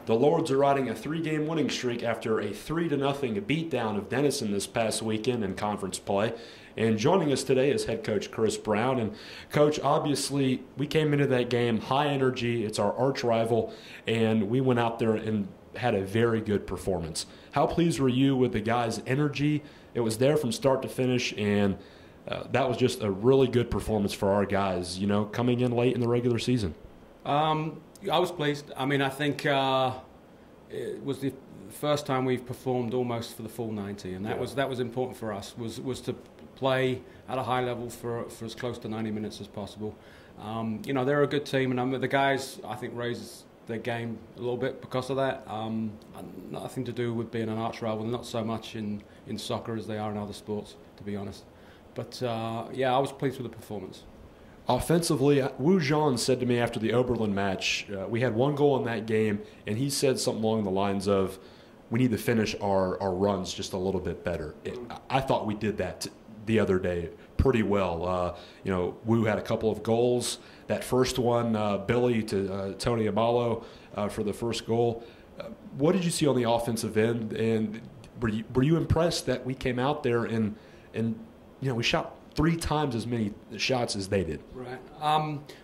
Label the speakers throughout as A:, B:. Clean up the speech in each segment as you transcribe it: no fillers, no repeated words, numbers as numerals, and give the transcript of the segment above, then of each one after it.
A: The Lords are riding a 3-game winning streak after a 3-0 beatdown of Denison this past weekend in conference play. And joining us today is head coach Chris Brown. And coach, obviously we came into that game high energy. It's our arch rival, and we went out there and had a very good performance. How pleased were you with the guys' energy? It was there from start to finish, and that was just a really good performance for our guys, you know, coming in late in the regular season.
B: I was pleased. I mean, I think it was the first time we've performed almost for the full 90, and that was important for us. Was to play at a high level for as close to 90 minutes as possible. You know, they're a good team, and the guys I think raised their game a little bit because of that. Nothing to do with being an arch rival, not so much in soccer as they are in other sports, to be honest. But yeah, I was pleased with the performance.
A: Offensively, Wu Zhang said to me after the Oberlin match, we had one goal in that game, and he said something along the lines of, we need to finish our runs just a little bit better. I thought we did that the other day pretty well. You know, Wu had a couple of goals. That first one, Billy to Tony Amalo for the first goal. What did you see on the offensive end, and were you impressed that we came out there and you know, we shot 3 times as many shots as they did?
B: Right.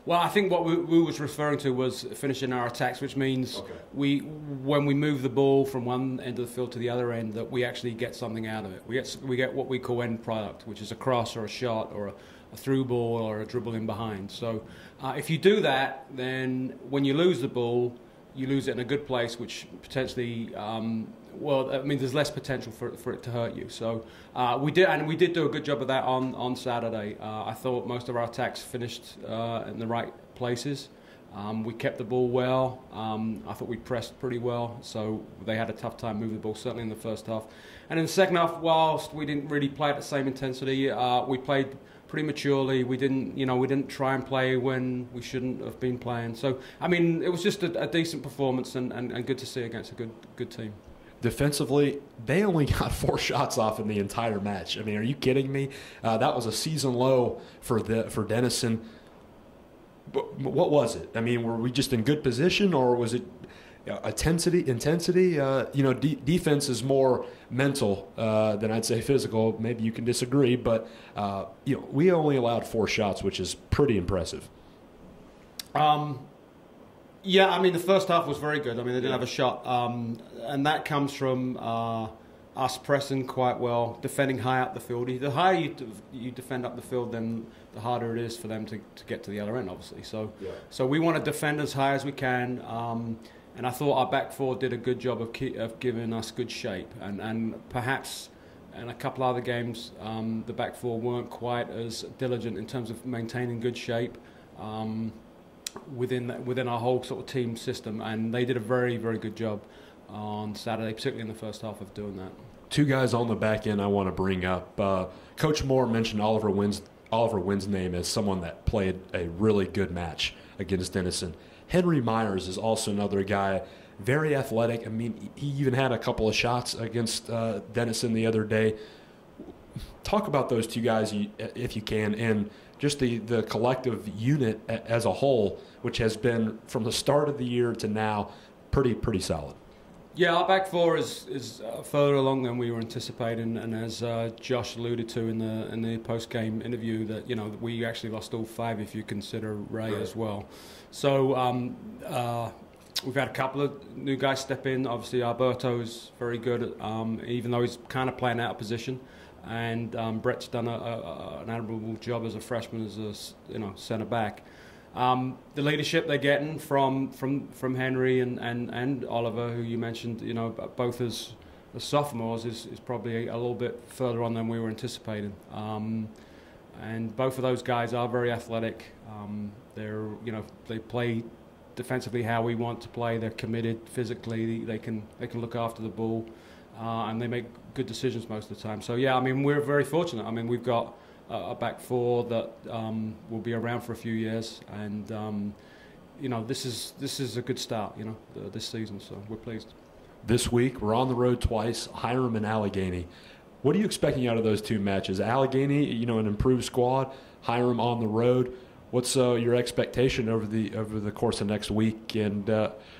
B: Well, I think what we was referring to was finishing our attacks, which means when we move the ball from one end of the field to the other end, that we actually get something out of it. We get what we call end product, which is a cross or a shot or a through ball or a dribble in behind. So if you do that, then when you lose the ball, you lose it in a good place, which potentially, well, I mean, there's less potential for it to hurt you. So we did do a good job of that on Saturday. I thought most of our attacks finished in the right places. We kept the ball well. I thought we pressed pretty well, so they had a tough time moving the ball, certainly in the first half. And in the second half, whilst we didn't really play at the same intensity, we played pretty maturely. We didn't try and play when we shouldn't have been playing. So, I mean, it was just a decent performance and good to see against a good team.
A: Defensively, they only got 4 shots off in the entire match. I mean, are you kidding me? That was a season low for Denison. But what was it? I mean, were we just in good position, or was it intensity? You know, defense is more mental than I'd say physical. Maybe you can disagree, but you know, we only allowed 4 shots, which is pretty impressive.
B: Yeah, I mean, the first half was very good. I mean, they didn't have a shot, and that comes from us pressing quite well, defending high up the field. The higher you defend up the field, then the harder it is for them to get to the other end, obviously. So we want to defend as high as we can, and I thought our back four did a good job of giving us good shape. And perhaps in a couple other games, the back four weren't quite as diligent in terms of maintaining good shape within our whole sort of team system, and they did a very, very good job on Saturday, particularly in the first half, of doing that.
A: 2 guys on the back end I want to bring up. Coach Moore mentioned Oliver Wynn's name as someone that played a really good match against Denison. Henry Myers is also another guy, very athletic. I mean, he even had a couple of shots against Denison the other day. Talk about those 2 guys if you can, and just the collective unit as a whole, which has been from the start of the year to now pretty solid.
B: Yeah, our back four is further along than we were anticipating, and as Josh alluded to in the post-game interview, that, you know, we actually lost all 5 if you consider Ray as well. So we've had a couple of new guys step in. Obviously, Alberto's very good, even though he's kind of playing out of position. And Brett's done an admirable job as a freshman, as a centre back. The leadership they're getting from Henry and Oliver, who you mentioned, you know, both as sophomores, is probably a little bit further on than we were anticipating. And both of those guys are very athletic. They play defensively how we want to play. They're committed physically. They can look after the ball. And they make good decisions most of the time. So, yeah, I mean, we're very fortunate. I mean, we've got a back four that will be around for a few years. And, you know, this is a good start, you know, this season. So we're pleased.
A: This week, we're on the road twice, Hiram and Allegheny. What are you expecting out of those 2 matches? Allegheny, you know, an improved squad, Hiram on the road. What's your expectation over the course of next week, and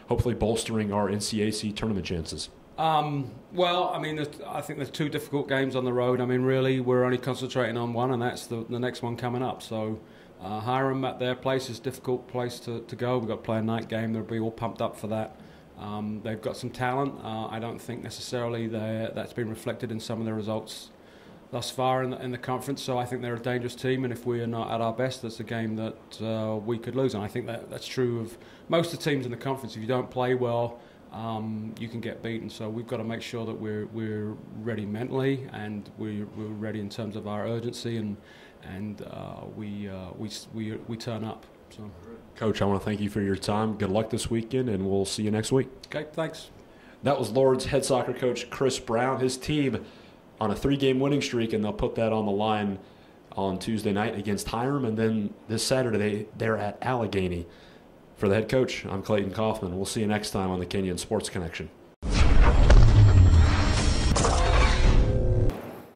A: hopefully bolstering our NCAC tournament chances?
B: Well, I mean, I think there's 2 difficult games on the road. I mean, really, we're only concentrating on one, and that's the next one coming up. So Hiram at their place is a difficult place to go. We've got to play a night game. They'll be all pumped up for that. They've got some talent. I don't think necessarily that's been reflected in some of the results thus far in the conference. So I think they're a dangerous team, and if we are not at our best, that's a game that we could lose. And I think that's true of most of the teams in the conference. If you don't play well, you can get beaten. So we've got to make sure that we're ready mentally, and we're ready in terms of our urgency, and we turn up. So,
A: Coach, I want to thank you for your time. Good luck this weekend, and we'll see you next week.
B: Okay, thanks.
A: That was Lord's head soccer coach Chris Brown. His team on a 3-game winning streak, and they'll put that on the line on Tuesday night against Hiram, and then this Saturday they're at Allegheny. For the head coach, I'm Clayton Kaufman. We'll see you next time on the Kenyon Sports Connection.